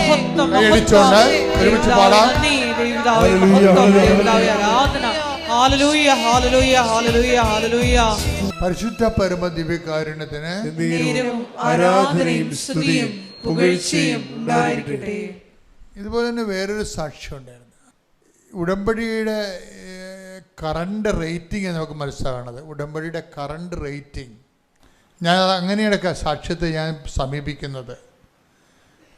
കൈയടിച്ചോണ്ട് ഒരുമിച്ച് പാടാം. പരിശുദ്ധ പരമ ദിവ്യകാരുണ്യത്തിന് ആരാധനയും സ്തുതിയും പുകഴ്ചയും ഉണ്ടായിരിക്കട്ടെ. ഇതുപോലെ തന്നെ വേറൊരു സാക്ഷ്യം ഉണ്ടായിരുന്നു. ഉടമ്പടിയുടെ കറണ്ട് റേറ്റിംഗ് നമുക്ക് മനസ്സിലാകണത്. ഉടമ്പടിയുടെ കറണ്ട് റേറ്റിംഗ്, ഞാൻ അങ്ങനെയാണ് സാക്ഷ്യത്തെ ഞാൻ സമീപിക്കുന്നത്.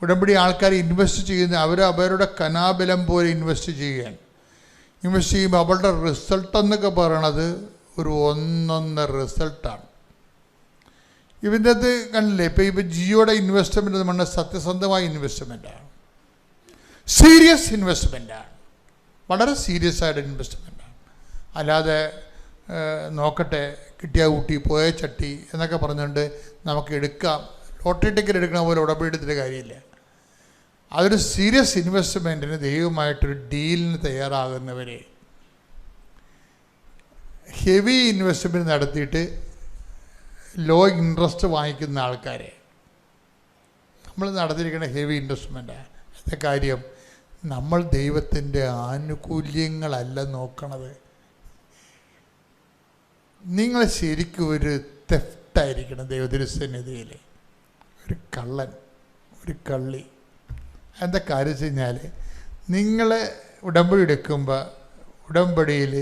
ഉടമ്പടി ആൾക്കാർ ഇൻവെസ്റ്റ് ചെയ്യുന്ന അവരുടെ കനാബലം പോലെ ഇൻവെസ്റ്റ് ചെയ്യുമ്പോൾ അവരുടെ റിസൾട്ട് എന്നൊക്കെ പറയണത് ഒരു ഒന്നൊന്നര റിസൾട്ടാണ്. ഇതിൻ്റെ അത് കണ്ടില്ലേ, ഇപ്പോൾ ജിയോയുടെ ഇൻവെസ്റ്റ്മെൻറ്റ് നമ്മുടെ സത്യസന്ധമായ ഇൻവെസ്റ്റ്മെൻറ്റാണ്, സീരിയസ് ഇൻവെസ്റ്റ്മെൻറ്റാണ്, വളരെ സീരിയസ് ആയിട്ട് ഇൻവെസ്റ്റ്മെൻറ്റാണ്. അല്ലാതെ നോക്കട്ടെ, കിട്ടിയ ഊട്ടി പോയ ചട്ടി എന്നൊക്കെ പറഞ്ഞുകൊണ്ട് നമുക്ക് എടുക്കാം, ലോട്ടറി ടിക്കറ്റ് എടുക്കണ പോലെ ഉടമ്പടി എടുത്തിട്ട് കാര്യമില്ല. അതൊരു സീരിയസ് ഇൻവെസ്റ്റ്മെൻറ്റിന് ദൈവമായിട്ടൊരു ഡീലിന് തയ്യാറാകുന്നവരെ, ഹെവി ഇൻവെസ്റ്റ്മെൻറ്റ് നടത്തിയിട്ട് ലോ ഇൻട്രസ്റ്റ് വാങ്ങിക്കുന്ന ആൾക്കാരെ നമ്മൾ നടത്തിയിരിക്കുന്ന ഹെവി ഇൻവെസ്റ്റ്മെൻറ്റാണ്. അതിൻ്റെ കാര്യം നമ്മൾ ദൈവത്തിൻ്റെ ആനുകൂല്യങ്ങളല്ല നോക്കണത്. നിങ്ങൾ ശരിക്കും ഒരു തെഫ്റ്റായിരിക്കണം ദൈവത്തിരുസന്നിധിയിൽ, ഒരു കള്ളൻ, ഒരു കള്ളി. എന്താ കാര്യം വെച്ച് കഴിഞ്ഞാൽ, നിങ്ങൾ ഉടമ്പടി എടുക്കുമ്പോൾ ഉടമ്പടിയിൽ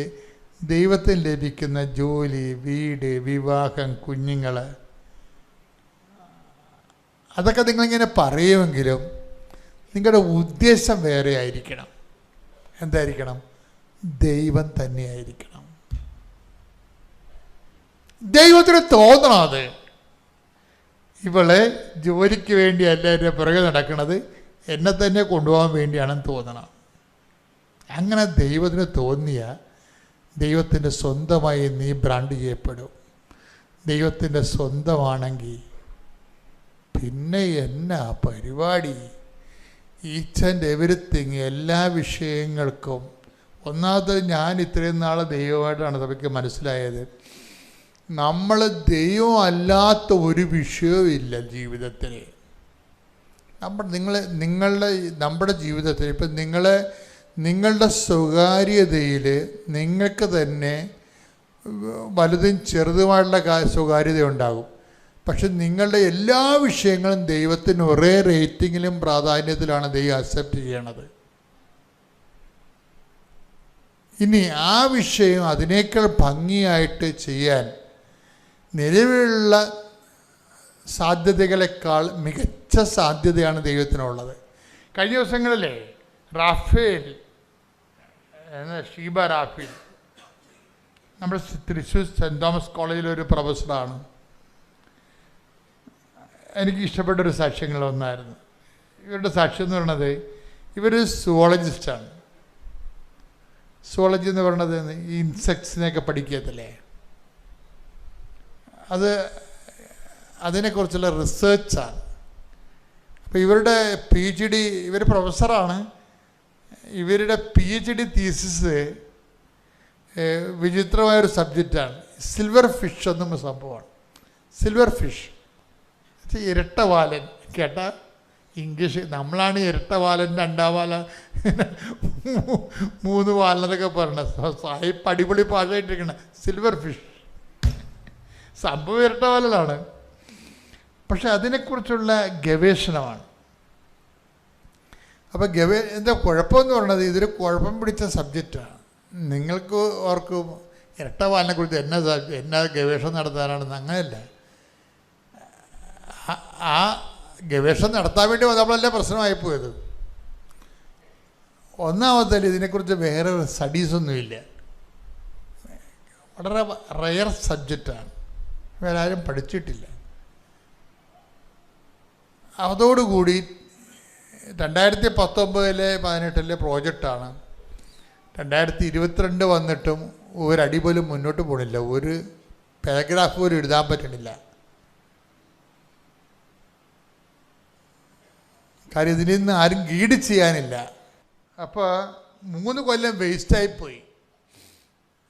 ദൈവത്തിന് ലഭിക്കുന്ന ജോലി, വീട്, വിവാഹം, കുഞ്ഞുങ്ങൾ, അതൊക്കെ നിങ്ങളിങ്ങനെ പറയുമെങ്കിലും നിങ്ങളുടെ ഉദ്ദേശം വേറെ ആയിരിക്കണം. എന്തായിരിക്കണം? ദൈവം തന്നെയായിരിക്കണം. ദൈവത്തിന് തോന്നണം അത് ഇവളെ ജോലിക്ക് വേണ്ടിയല്ല എൻ്റെ പുറകെ നടക്കുന്നത്, എന്നെ തന്നെ കൊണ്ടുപോകാൻ വേണ്ടിയാണെന്ന് തോന്നണം. അങ്ങനെ ദൈവത്തിന് തോന്നിയ ദൈവത്തിൻ്റെ സ്വന്തമായി നീ ബ്രാൻഡ് ചെയ്യപ്പെടും. ദൈവത്തിൻ്റെ സ്വന്തമാണെങ്കിൽ പിന്നെ എന്നാ പരിപാടി? ഈച്ച് ആൻഡ് എവരിത്തിങ്, എല്ലാ വിഷയങ്ങൾക്കും. ഒന്നാമത് ഞാൻ ഇത്രയും നാൾ ദൈവമായിട്ടാണ് സഭയ്ക്ക് മനസ്സിലായത്, നമ്മൾ ദൈവം അല്ലാത്ത ഒരു വിഷയവും ഇല്ല ജീവിതത്തിൽ. നമ്മുടെ ജീവിതത്തിൽ ഇപ്പം നിങ്ങളുടെ സ്വകാര്യതയിൽ നിങ്ങൾക്ക് തന്നെ വലുതും ചെറുതുമായിട്ടുള്ള സ്വകാര്യത ഉണ്ടാകും. പക്ഷെ നിങ്ങളുടെ എല്ലാ വിഷയങ്ങളും ദൈവത്തിന് ഒരേ റേറ്റിങ്ങിലും പ്രാധാന്യത്തിലാണ് ദൈവം അക്സെപ്റ്റ് ചെയ്യണത്. ഇനി ആ വിഷയം അതിനേക്കാൾ ഭംഗിയായിട്ട് ചെയ്യാൻ നിലവിലുള്ള സാധ്യതകളെക്കാൾ മികച്ച സാധ്യതയാണ് ദൈവത്തിനുള്ളത്. കഴിഞ്ഞ ദിവസങ്ങളിലെ ഷീബ റാഫേൽ നമ്മുടെ തൃശ്ശൂർ സെൻറ് തോമസ് കോളേജിലൊരു പ്രൊഫസറാണ്. എനിക്ക് ഇഷ്ടപ്പെട്ടൊരു സാക്ഷ്യങ്ങളൊന്നായിരുന്നു. ഇവരുടെ സാക്ഷ്യം എന്ന് പറയുന്നത്, ഇവരൊരു സുവോളജിസ്റ്റാണ്. സുവോളജി എന്ന് പറയുന്നത് ഈ ഇൻസെക്ട്സിനെയൊക്കെ പഠിക്കത്തില്ലേ, അതിനെക്കുറിച്ചുള്ള റിസേർച്ചാണ്. അപ്പോൾ ഇവരുടെ PhD, ഇവർ പ്രൊഫസറാണ്, ഇവരുടെ PhD തീസിസ് വിചിത്രമായൊരു സബ്ജക്റ്റാണ്. സിൽവർ ഫിഷ് എന്നും സംഭവമാണ്. സിൽവർ ഫിഷ്, ഇരട്ടവാലൻ. കേട്ടാ ഇംഗ്ലീഷ്, നമ്മളാണ് ഇരട്ടവാലൻ, രണ്ടാം വാലൻ, 3 വാലനൊക്കെ പറയണത്. അടിപൊളി ഭാഷയായിട്ടിരിക്കണം. സിൽവർ ഫിഷ് സംഭവം ഇരട്ടവാലനാണ്, പക്ഷെ അതിനെക്കുറിച്ചുള്ള ഗവേഷണമാണ്. അപ്പോൾ എന്താ കുഴപ്പമെന്ന് പറയുന്നത്, ഇതൊരു കുഴപ്പം പിടിച്ച സബ്ജക്റ്റാണ്. നിങ്ങൾക്ക് ഓർക്കും ഇരട്ടവാലിനെ കുറിച്ച് എന്നാ ഗവേഷണം നടത്താനാണെന്ന്. അങ്ങനെയല്ല, ആ ഗവേഷണം നടത്താൻ വേണ്ടി വന്നപ്പോഴല്ലേ പ്രശ്നമായിപ്പോയത്. ഒന്നാമത്തെ ഇതിനെക്കുറിച്ച് വേറെ സ്റ്റഡീസൊന്നുമില്ല, വളരെ റെയർ സബ്ജക്റ്റാണ്, വേറെ ആരും പഠിച്ചിട്ടില്ല. അതോടുകൂടി 2019-18 പ്രോജക്റ്റാണ്. 2022 വന്നിട്ടും ഒരടി പോലും മുന്നോട്ട് പോകണില്ല, ഒരു പാരഗ്രാഫ് പോലും എഴുതാൻ പറ്റണില്ല. കാര്യം ഇതിൽ നിന്ന് ആരും ഗൈഡ് ചെയ്യാനില്ല. അപ്പോൾ 3 കൊല്ലം വേസ്റ്റായിപ്പോയി.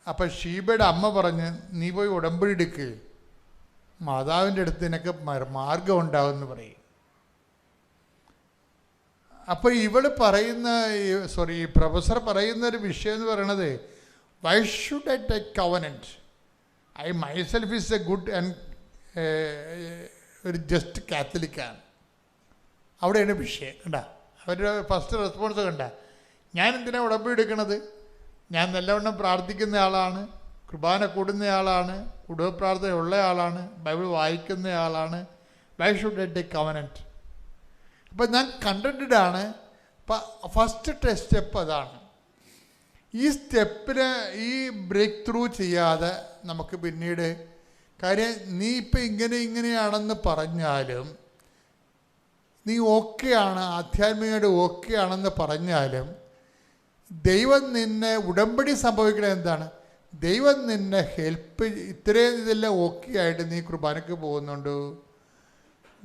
അപ്പം ഷീബയുടെ അമ്മ പറഞ്ഞ്, നീ പോയി ഉടമ്പടി എടുക്ക്, മാതാവിൻ്റെ അടുത്ത് നിനക്ക് മാർഗം ഉണ്ടാകുമെന്ന് പറയും. അപ്പോൾ ഇവള് പറയുന്ന ഈ പ്രൊഫസർ പറയുന്ന ഒരു വിഷയം എന്ന് പറയണത്, why should I take covenant? I myself is A good and ഒരു ജസ്റ്റ് കാത്തലിക്കാണ്. അവിടെയാണ് വിഷയം. കണ്ട, അവരുടെ ഫസ്റ്റ് റെസ്പോൺസ് കണ്ട, ഞാൻ എന്തിനാണ് ഉടമ്പടി എടുക്കണത്? ഞാൻ നല്ലവണ്ണം പ്രാർത്ഥിക്കുന്ന ആളാണ്, കുർബാന കൂടുന്നയാളാണ്, കുടുംബ പ്രാർത്ഥന ഉള്ള ആളാണ്, ബൈബിൾ വായിക്കുന്ന ആളാണ്. Why should I take covenant? അപ്പം ഞാൻ കണ്ടിട്ടാണ്. അപ്പം ഫസ്റ്റ് സ്റ്റെപ്പ് അതാണ്. ഈ സ്റ്റെപ്പിന് ഈ ബ്രേക്ക് ത്രൂ ചെയ്യാതെ നമുക്ക് പിന്നീട് കാര്യം, നീ ഇപ്പം ഇങ്ങനെയാണെന്ന് പറഞ്ഞാലും, നീ ഓക്കെയാണ്, ആധ്യാത്മികമായിട്ട് ഓക്കെ ആണെന്ന് പറഞ്ഞാലും, ദൈവം നിന്നെ ഉടമ്പടി സംഭവിക്കണത് എന്താണ്? ദൈവം നിന്നെ ഹെൽപ്പ്, ഇത്രയും ഇതെല്ലാം ഓക്കെ ആയിട്ട് നീ കുർബാനയ്ക്ക് പോകുന്നുണ്ട്,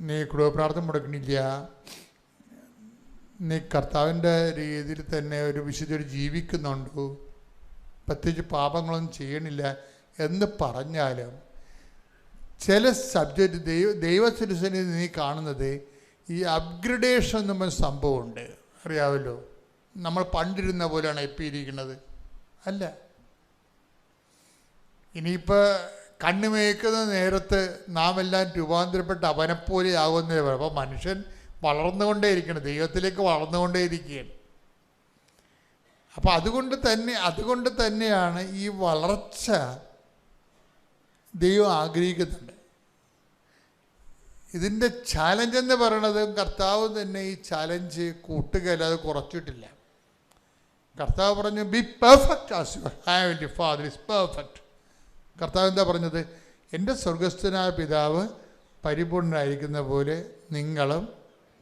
നീ കുടുംബപ്രാർത്ഥന മുടക്കണില്ല, നീ കർത്താവിൻ്റെ രീതിയിൽ തന്നെ ഒരു വിശുദ്ധ ജീവിക്കുന്നുണ്ട്, പ്രത്യേകിച്ച് പാപങ്ങളൊന്നും ചെയ്യണില്ല എന്ന് പറഞ്ഞാലും, ചില സബ്ജക്റ്റ് ദൈവശിരസനിൽ നീ കാണുന്നത് ഈ അപ്ഗ്രഡേഷൻ എന്ന സംഭവമുണ്ട്. അറിയാമല്ലോ, നമ്മൾ പണ്ടിരുന്ന പോലെയാണ് ഇപ്പം ഇരിക്കുന്നത്. അല്ല, ഇനിയിപ്പോൾ കണ്ണുമേക്കുന്ന നേരത്ത് നാം എല്ലാം രൂപാന്തരപ്പെട്ട് അവനെപ്പോലെ ആകുന്നേ. അപ്പോൾ മനുഷ്യൻ വളർന്നുകൊണ്ടേയിരിക്കണം, ദൈവത്തിലേക്ക് വളർന്നുകൊണ്ടേയിരിക്കുകയാണ്. അപ്പോൾ അതുകൊണ്ട് തന്നെയാണ് ഈ വളർച്ച ദൈവം ആഗ്രഹിക്കുന്നുണ്ട്. ഇതിൻ്റെ ചാലഞ്ച് എന്ന് പറയണത് കർത്താവ് തന്നെ ഈ ചാലഞ്ച് കൂട്ടുകയല്ലാതെ കുറച്ചിട്ടില്ല. കർത്താവ് പറഞ്ഞു, B perfect as your heavenly father is perfect. കർത്താവ് എന്താ പറഞ്ഞത്? എൻ്റെ സ്വർഗസ്ഥനായ പിതാവ് പരിപൂർണനായിരിക്കുന്ന പോലെ നിങ്ങളും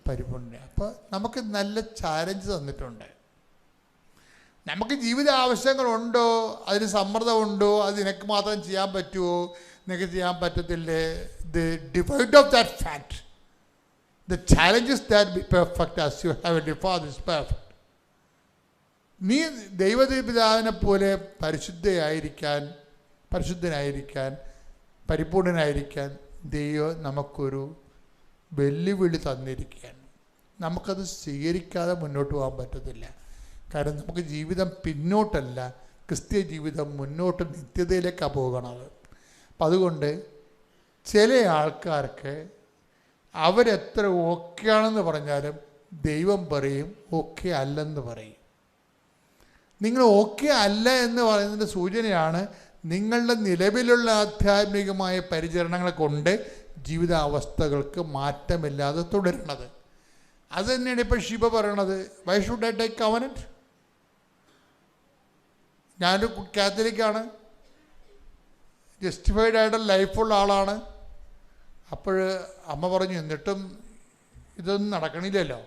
പരിപൂർണ. അപ്പോൾ നമുക്ക് നല്ല ചാലഞ്ച് തന്നിട്ടുണ്ട്. നമുക്ക് ജീവിത ആവശ്യങ്ങളുണ്ടോ, അതിന് സമ്മർദ്ദമുണ്ടോ, അത് നിനക്ക് മാത്രം ചെയ്യാൻ പറ്റുമോ, നിനക്ക് ചെയ്യാൻ പറ്റത്തില്ലേ? Divide of that fact. The challenge is that be perfect as your heavenly Father is perfect. നീ ദൈവപിതാവിനെ പോലെ പരിശുദ്ധനായിരിക്കാൻ പരിപൂർണനായിരിക്കാൻ ദൈവം നമുക്കൊരു വെല്ലുവിളി തന്നിരിക്കുകയാണ്. നമുക്കത് സ്വീകരിക്കാതെ മുന്നോട്ട് പോകാൻ പറ്റത്തില്ല. കാരണം നമുക്ക് ജീവിതം പിന്നോട്ടല്ല, ക്രിസ്തീയ ജീവിതം മുന്നോട്ട് നിത്യതയിലേക്കാണ് പോകണത്. അപ്പം അതുകൊണ്ട് ചില ആൾക്കാർക്ക് അവരെത്ര ഓക്കെയാണെന്ന് പറഞ്ഞാലും ദൈവം പറയും ഓക്കെ അല്ലെന്ന് പറയും. നിങ്ങൾ ഓക്കെ അല്ല എന്ന് പറയുന്നതിൻ്റെ സൂചനയാണ് നിങ്ങളുടെ നിലവിലുള്ള ആധ്യാത്മികമായ പരിചരണങ്ങളെ കൊണ്ട് ജീവിതാവസ്ഥകൾക്ക് മാറ്റമില്ലാതെ തുടരുന്നത്. അത് തന്നെയാണ് ഇപ്പോൾ ഷിബ പറയണത്. Why should I take covenant? ഞാനൊരു കാത്തലിക്കാണ്, ജസ്റ്റിഫൈഡ് ആയിട്ടുള്ള ലൈഫുള്ള ആളാണ്. അപ്പോൾ അമ്മ പറഞ്ഞു, എന്നിട്ടും ഇതൊന്നും നടക്കണില്ലല്ലോ,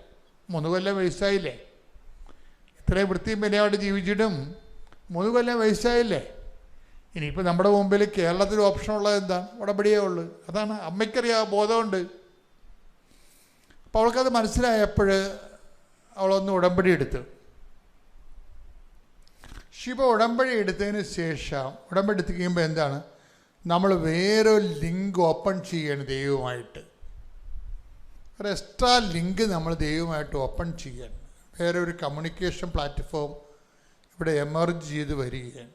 3 കൊല്ലം വയസ്സായില്ലേ, ഇത്രയും വൃത്തിയും വിലയായിട്ട് ജീവിച്ചിട്ടും 3 കൊല്ലം വയസ്സായില്ലേ. ഇനിയിപ്പോൾ നമ്മുടെ മുമ്പിൽ കേരളത്തിൽ ഓപ്ഷനുള്ളത് എന്താണ്? ഉടമ്പടിയേ ഉള്ളൂ. അതാണ് അമ്മയ്ക്കറിയാം, ബോധമുണ്ട്. അപ്പോൾ അവൾക്കത് മനസ്സിലായപ്പോൾ അവളൊന്ന് ഉടമ്പടി എടുത്തു. ശിവ ഉടമ്പടി എടുത്തതിന് ശേഷം, ഉടമ്പടി എടുത്ത് കഴിയുമ്പോൾ എന്താണ്, നമ്മൾ വേറൊരു ലിങ്ക് ഓപ്പൺ ചെയ്യണം ദൈവമായിട്ട്. ഒരു എക്സ്ട്രാ ലിങ്ക് നമ്മൾ ദൈവമായിട്ട് ഓപ്പൺ ചെയ്യണം. വേറെ ഒരു കമ്മ്യൂണിക്കേഷൻ പ്ലാറ്റ്ഫോം ഇവിടെ എമർജ് ചെയ്ത് വരികയാണ്.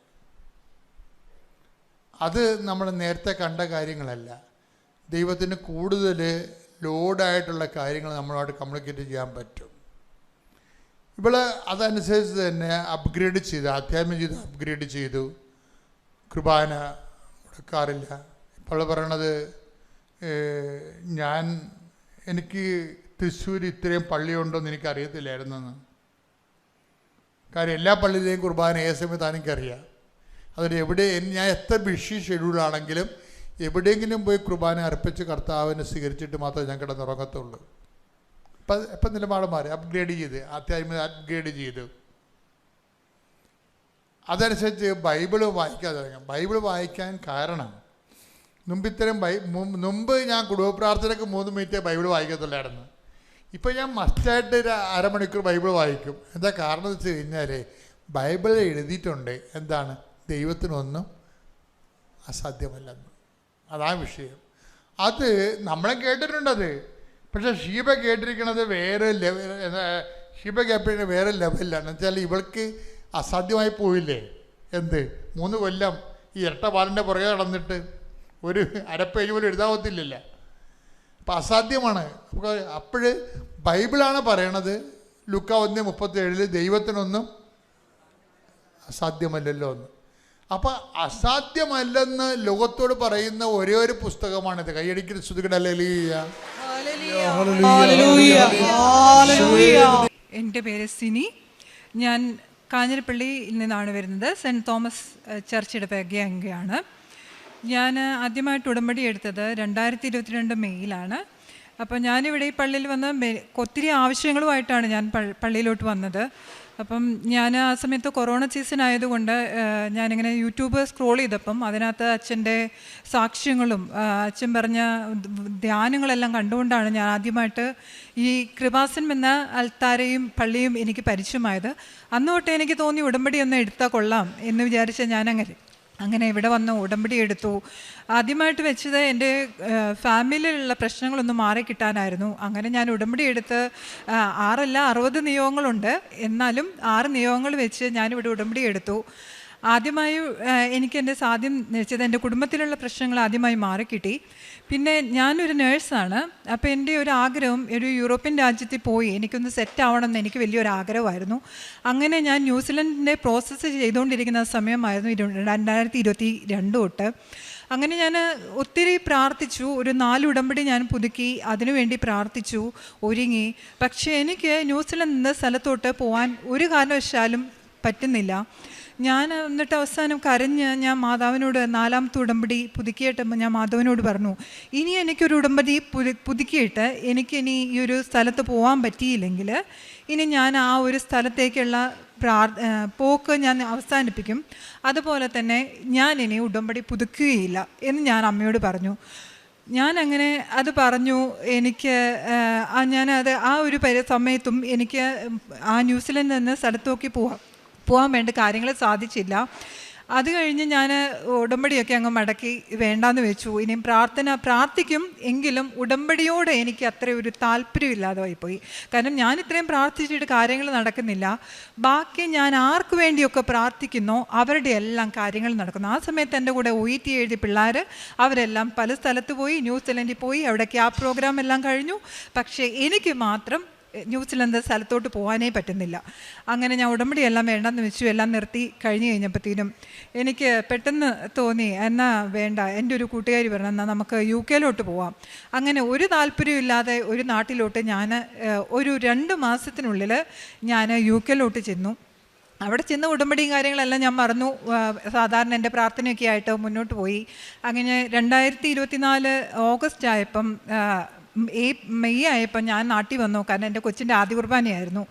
അത് നമ്മൾ നേരത്തെ കണ്ട കാര്യങ്ങളല്ല. ദൈവത്തിന് കൂടുതൽ ലോഡായിട്ടുള്ള കാര്യങ്ങൾ നമ്മളായിട്ട് കമ്മ്യൂണിക്കേറ്റ് ചെയ്യാൻ പറ്റും. ഇവിടെ അതനുസരിച്ച് തന്നെ അപ്ഗ്രേഡ് ചെയ്തു, ആധ്യാത്മിക ജീവിതം അപ്ഗ്രേഡ് ചെയ്തു. കുർബാന മുടക്കാറില്ല. ഇപ്പോൾ പറയണത്, എനിക്ക് തൃശ്ശൂർ ഇത്രയും പള്ളിയുണ്ടോയെന്ന് എനിക്കറിയത്തില്ലായിരുന്നെന്ന്. കാര്യം എല്ലാ പള്ളിയിലെയും കുർബാന ഏത് സമയത്താണ് എനിക്കറിയാം. അതിന് ഞാൻ എത്ര ബിഷി ഷെഡ്യൂളാണെങ്കിലും എവിടെയെങ്കിലും പോയി കുർബാന അർപ്പിച്ച് കർത്താവിനെ സ്വീകരിച്ചിട്ട് മാത്രമേ ഞാൻ കിടന്നുറങ്ങത്തുള്ളൂ. ഇപ്പം നിലപാട് മാറി, അപ്ഗ്രേഡ് ചെയ്ത്, ആധ്യാത്മിക അപ്ഗ്രേഡ് ചെയ്തു. അതനുസരിച്ച് ബൈബിള് വായിക്കാൻ തുടങ്ങി. ബൈബിള് വായിക്കാൻ കാരണം മുമ്പ് ഞാൻ കുടുംബ പ്രാർത്ഥനയ്ക്ക് 3 മിനിറ്റേ ബൈബിള് വായിക്കത്തുള്ളായിരുന്നു. ഇപ്പം ഞാൻ മസ്റ്റായിട്ട് ഒരു അരമണിക്കൂർ ബൈബിള് വായിക്കും. എന്താ കാരണം എന്ന് വെച്ച് കഴിഞ്ഞാൽ ബൈബിളിൽ എഴുതിയിട്ടുണ്ട് എന്താണ്, ദൈവത്തിനൊന്നും അസാധ്യമല്ലെന്ന്. അതാണ് വിഷയം. അത് നമ്മളെ കേട്ടിട്ടുണ്ടത്. പക്ഷേ ഷീബ കേട്ടിരിക്കണത് വേറെ ഷീബയ്ക്ക് എപ്പോഴും വേറെ ലെവലിലാണ്. എന്നുവെച്ചാൽ ഇവൾക്ക് അസാധ്യമായി പോയില്ലേ. എന്ത് 3 കൊല്ലം ഈ ഇരട്ട പാലിൻ്റെ പുറകെ നടന്നിട്ട് ഒരു അരപ്പേജ് പോലും എഴുതാവത്തില്ലല്ല. അപ്പം അസാധ്യമാണ്. അപ്പോൾ ബൈബിളാണ് പറയണത് ലൂക്കാ 1:37 ദൈവത്തിനൊന്നും അസാധ്യമല്ലല്ലോ എന്ന്. അപ്പം അസാധ്യമല്ലെന്ന് ലോകത്തോട് പറയുന്ന ഒരേ ഒരു പുസ്തകമാണിത്. കൈയടിക്കുന്ന ശ്രുതികടല്ലേ. എൻ്റെ പേര് സിനി. ഞാൻ കാഞ്ഞിരപ്പള്ളിയിൽ നിന്നാണ് വരുന്നത്. സെൻറ്റ് തോമസ് ചർച്ചിയുടെ അംഗമാണ്. ഞാൻ ആദ്യമായിട്ട് ഉടമ്പടി എടുത്തത് 2022 മെയ്യിലാണ്. അപ്പോൾ ഞാനിവിടെ ഈ പള്ളിയിൽ വന്ന് ഒത്തിരി ആവശ്യങ്ങളുമായിട്ടാണ് ഞാൻ പള്ളിയിലോട്ട് വന്നത്. അപ്പം ഞാൻ ആ സമയത്ത് കൊറോണ സീസൺ ആയതുകൊണ്ട് ഞാനിങ്ങനെ യൂട്യൂബ് സ്ക്രോൾ ചെയ്തപ്പം അതിനകത്ത് അച്ഛൻ്റെ സാക്ഷ്യങ്ങളും അച്ഛൻ പറഞ്ഞ ധ്യാനങ്ങളെല്ലാം കണ്ടുകൊണ്ടാണ് ഞാൻ ആദ്യമായിട്ട് ഈ കൃപാസനം എന്ന അൽത്താരയും പള്ളിയും എനിക്ക് പരിചയമായത്. അന്ന് തൊട്ട് എനിക്ക് തോന്നി ഉടമ്പടി ഒന്ന് എടുത്താൽ കൊള്ളാം എന്ന് വിചാരിച്ച അങ്ങനെ ഇവിടെ വന്ന് ഉടമ്പടി എടുത്തു. ആദ്യമായിട്ട് വെച്ചത് എൻ്റെ ഫാമിലിയിലുള്ള പ്രശ്നങ്ങളൊന്ന് മാറിക്കിട്ടാനായിരുന്നു. അങ്ങനെ ഞാൻ ഉടമ്പടി എടുത്ത് 60 നിയോഗങ്ങളുണ്ട്. എന്നാലും 6 നിയോഗങ്ങൾ വെച്ച് ഞാനിവിടെ ഉടമ്പടി എടുത്തു. ആദ്യമായി എനിക്ക് എൻ്റെ സാധ്യം വെച്ചത് എൻ്റെ കുടുംബത്തിലുള്ള പ്രശ്നങ്ങൾ ആദ്യമായി മാറിക്കിട്ടി. പിന്നെ ഞാനൊരു നേഴ്സാണ്. അപ്പോൾ എൻ്റെ ഒരു ആഗ്രഹം ഒരു യൂറോപ്യൻ രാജ്യത്തിൽ പോയി എനിക്കൊന്ന് സെറ്റ് ആവണമെന്ന് എനിക്ക് വലിയൊരു ആഗ്രഹമായിരുന്നു. അങ്ങനെ ഞാൻ ന്യൂസിലൻഡിൻ്റെ പ്രോസസ്സ് ചെയ്തുകൊണ്ടിരിക്കുന്ന സമയമായിരുന്നു 2022 തൊട്ട്. അങ്ങനെ ഞാൻ ഒത്തിരി പ്രാർത്ഥിച്ചു. ഒരു 4 ഉടമ്പടി ഞാൻ പുതുക്കി, അതിനുവേണ്ടി പ്രാർത്ഥിച്ചു, ഒരുങ്ങി. പക്ഷേ എനിക്ക് ന്യൂസിലൻഡ് എന്ന സ്ഥലത്തോട്ട് പോകാൻ ഒരു കാരണവശാലും പറ്റുന്നില്ല. ഞാൻ എന്നിട്ട് അവസാനം കരഞ്ഞ് ഞാൻ മാതാവിനോട് 4ാമത്തെ ഉടമ്പടി പുതുക്കിയിട്ട് ഞാൻ മാധവനോട് പറഞ്ഞു, ഇനി എനിക്കൊരു ഉടമ്പടി പുതുക്കിയിട്ട് എനിക്കിനി ഈ ഒരു സ്ഥലത്ത് പോകാൻ പറ്റിയില്ലെങ്കിൽ ഇനി ഞാൻ ആ ഒരു സ്ഥലത്തേക്കുള്ള പോക്ക് ഞാൻ അവസാനിപ്പിക്കും. അതുപോലെ തന്നെ ഞാൻ ഇനി ഉടമ്പടി പുതുക്കുകയില്ല എന്ന് ഞാൻ അമ്മയോട് പറഞ്ഞു. ഞാനങ്ങനെ അത് പറഞ്ഞു. എനിക്ക് ഞാനത് ആ ഒരു സമയത്തും എനിക്ക് ആ ന്യൂസിലൻഡ് എന്ന സ്ഥലത്തേക്ക് പോകാൻ വേണ്ട കാര്യങ്ങൾ സാധിച്ചില്ല. അത് കഴിഞ്ഞ് ഞാൻ ഉടമ്പടിയൊക്കെ അങ്ങ് മടക്കി വേണ്ടാന്ന് വെച്ചു. ഇനിയും പ്രാർത്ഥിക്കും എങ്കിലും ഉടമ്പടിയോടെ എനിക്ക് അത്ര ഒരു താല്പര്യമില്ലാതെ പോയി. കാരണം ഞാൻ ഇത്രയും പ്രാർത്ഥിച്ചിട്ട് കാര്യങ്ങൾ നടക്കുന്നില്ല. ബാക്കി ഞാൻ ആർക്ക് വേണ്ടിയൊക്കെ പ്രാർത്ഥിക്കുന്നോ അവരുടെ എല്ലാം കാര്യങ്ങൾ നടക്കുന്നു. ആ സമയത്ത് എൻ്റെ കൂടെ OET എഴുതിയ പിള്ളേർ അവരെല്ലാം പല സ്ഥലത്ത് പോയി, ന്യൂസിലൻഡിൽ പോയി, അവിടെ ക്യാമ്പ് പ്രോഗ്രാം എല്ലാം കഴിഞ്ഞു. പക്ഷേ എനിക്ക് മാത്രം ന്യൂസിലൻഡ് സ്ഥലത്തോട്ട് പോകാനേ പറ്റുന്നില്ല. അങ്ങനെ ഞാൻ ഉടമ്പടി എല്ലാം വേണ്ടെന്ന് വെച്ചു. എല്ലാം നിർത്തി കഴിഞ്ഞപ്പോഴത്തേനും എനിക്ക് പെട്ടെന്ന് തോന്നി എന്നാ വേണ്ട. എൻ്റെ ഒരു കൂട്ടുകാരി പറഞ്ഞു എന്നാൽ നമുക്ക് UK പോവാം. അങ്ങനെ ഒരു താല്പര്യമില്ലാതെ ഒരു നാട്ടിലോട്ട് ഞാൻ ഒരു 2 മാസത്തിനുള്ളിൽ ഞാൻ UK ചെന്നു. അവിടെ ചെന്ന് ഉടമ്പടിയും കാര്യങ്ങളെല്ലാം ഞാൻ മറന്നു. സാധാരണ എൻ്റെ പ്രാർത്ഥനയൊക്കെ ആയിട്ട് മുന്നോട്ട് പോയി. അങ്ങനെ 2024 ഓഗസ്റ്റ് ആയപ്പം മെയ് ആയപ്പോൾ ഞാൻ നാട്ടിൽ വന്നു. കാരണം എൻ്റെ കൊച്ചിൻ്റെ ആദ്യ കുർബാനയായിരുന്നു.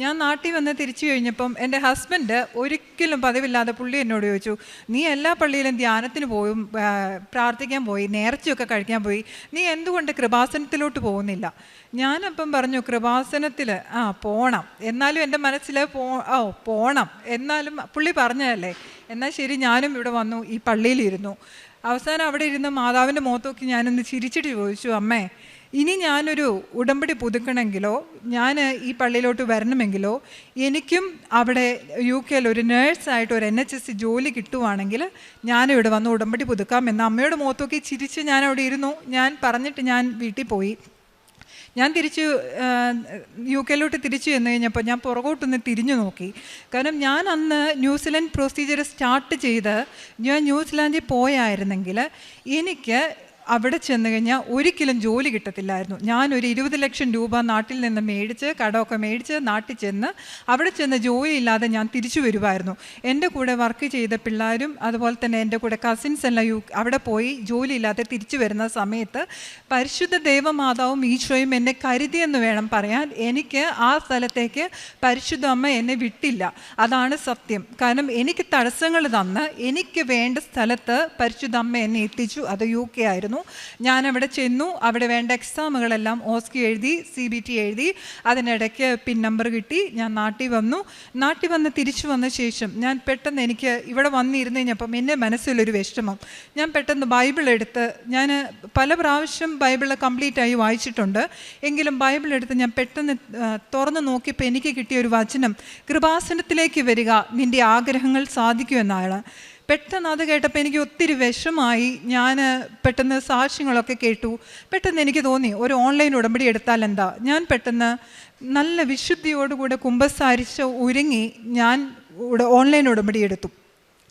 ഞാൻ നാട്ടിൽ വന്ന് തിരിച്ചു കഴിഞ്ഞപ്പം എൻ്റെ ഹസ്ബൻഡ് ഒരിക്കലും പതിവില്ലാതെ പുള്ളി എന്നോട് ചോദിച്ചു, നീ എല്ലാ പള്ളിയിലും ധ്യാനത്തിന് പോയും പ്രാർത്ഥിക്കാൻ പോയി, നേർച്ചയൊക്കെ കഴിക്കാൻ പോയി, നീ എന്തുകൊണ്ട് കൃപാസനത്തിലോട്ട് പോകുന്നില്ല? ഞാനപ്പം പറഞ്ഞു കൃപാസനത്തിൽ പോകണം. എന്നാലും എൻ്റെ മനസ്സിൽ പോകണം. എന്നാലും പുള്ളി പറഞ്ഞതല്ലേ, എന്നാൽ ശരി. ഞാനും ഇവിടെ വന്നു, ഈ പള്ളിയിലിരുന്നു. അവസാനം അവിടെ ഇരുന്ന് മാതാവിൻ്റെ മുഖത്തൊക്കെ ഞാനൊന്ന് ചിരിച്ചിട്ട് ചോദിച്ചു, അമ്മേ ഇനി ഞാനൊരു ഉടമ്പടി പുതുക്കണമെങ്കിലോ ഞാൻ ഈ പള്ളിയിലോട്ട് വരണമെങ്കിലോ എനിക്കും അവിടെ UK ഒരു നേഴ്സായിട്ട് ഒരു NHS ജോലി കിട്ടുവാണെങ്കിൽ ഞാനിവിടെ വന്ന് ഉടമ്പടി പുതുക്കാം എന്ന് അമ്മയുടെ മുഖത്തൊക്കെ ചിരിച്ച് ഞാൻ അവിടെ ഇരുന്നു. ഞാൻ പറഞ്ഞിട്ട് ഞാൻ വീട്ടിൽ പോയി. ഞാൻ UK തിരിച്ചു ചെന്ന് കഴിഞ്ഞപ്പോൾ ഞാൻ പുറകോട്ടൊന്ന് തിരിഞ്ഞു നോക്കി. കാരണം ഞാൻ അന്ന് ന്യൂസിലൻഡ് പ്രൊസീജിയർ സ്റ്റാർട്ട് ചെയ്ത് ഞാൻ ന്യൂസിലാൻഡിൽ പോയായിരുന്നെങ്കിൽ എനിക്ക് അവിടെ ചെന്ന് കഴിഞ്ഞാൽ ഒരിക്കലും ജോലി കിട്ടത്തില്ലായിരുന്നു. ഞാനൊരു 20 ലക്ഷം രൂപ നാട്ടിൽ നിന്ന് മേടിച്ച് കടമൊക്കെ മേടിച്ച് നാട്ടിൽ ചെന്ന് അവിടെ ചെന്ന് ജോലിയില്ലാതെ ഞാൻ തിരിച്ചു വരുമായിരുന്നു. എൻ്റെ കൂടെ വർക്ക് ചെയ്ത പിള്ളേരും അതുപോലെ തന്നെ എൻ്റെ കൂടെ കസിൻസ് എല്ലാം അവിടെ പോയി ജോലിയില്ലാതെ തിരിച്ചു വരുന്ന സമയത്ത് പരിശുദ്ധ ദൈവമാതാവും ഈശോയും എന്നെ കരുതിയെന്ന് വേണം പറയാൻ. എനിക്ക് ആ സ്ഥലത്തേക്ക് പരിശുദ്ധ അമ്മ എന്നെ വിട്ടില്ല. അതാണ് സത്യം. കാരണം എനിക്ക് തടസ്സങ്ങൾ തന്ന് എനിക്ക് വേണ്ട സ്ഥലത്ത് പരിശുദ്ധ അമ്മ എന്നെ എത്തിച്ചു. അത് UK ആയിരുന്നു. പറഞ്ഞു. ഞാനവിടെ ചെന്നു. അവിടെ വേണ്ട എക്സാമുകളെല്ലാം ഓസ്കി എഴുതി, CBT എഴുതി. അതിനിടയ്ക്ക് പിൻ നമ്പർ കിട്ടി. ഞാൻ നാട്ടിൽ വന്നു. നാട്ടിൽ വന്ന് തിരിച്ചു വന്ന ശേഷം ഞാൻ പെട്ടെന്ന്, എനിക്ക് ഇവിടെ വന്നിരുന്ന് കഴിഞ്ഞപ്പം എൻ്റെ മനസ്സിലൊരു വിഷമം. ഞാൻ പെട്ടെന്ന് ബൈബിൾ എടുത്ത്, ഞാൻ പല പ്രാവശ്യം ബൈബിൾ കംപ്ലീറ്റായി വായിച്ചിട്ടുണ്ട്, എങ്കിലും ബൈബിൾ എടുത്ത് ഞാൻ പെട്ടെന്ന് തുറന്ന് നോക്കിയപ്പോൾ എനിക്ക് കിട്ടിയ ഒരു വചനം, കൃപാസനത്തിലേക്ക് വരിക, നിൻ്റെ ആഗ്രഹങ്ങൾ സാധിക്കുമെന്നാണ്. പെട്ടെന്ന് അത് കേട്ടപ്പോൾ എനിക്ക് ഒത്തിരി വിഷമായി. ഞാൻ പെട്ടെന്ന് സാക്ഷ്യങ്ങളൊക്കെ കേട്ടു. പെട്ടെന്ന് എനിക്ക് തോന്നി ഒരു ഓൺലൈൻ ഉടമ്പടി എടുത്താൽ എന്താ. ഞാൻ പെട്ടെന്ന് നല്ല വിശുദ്ധിയോടുകൂടെ കുമ്പസാരിച്ച് ഒരുങ്ങി ഞാൻ ഓൺലൈൻ ഉടമ്പടി എടുത്തു.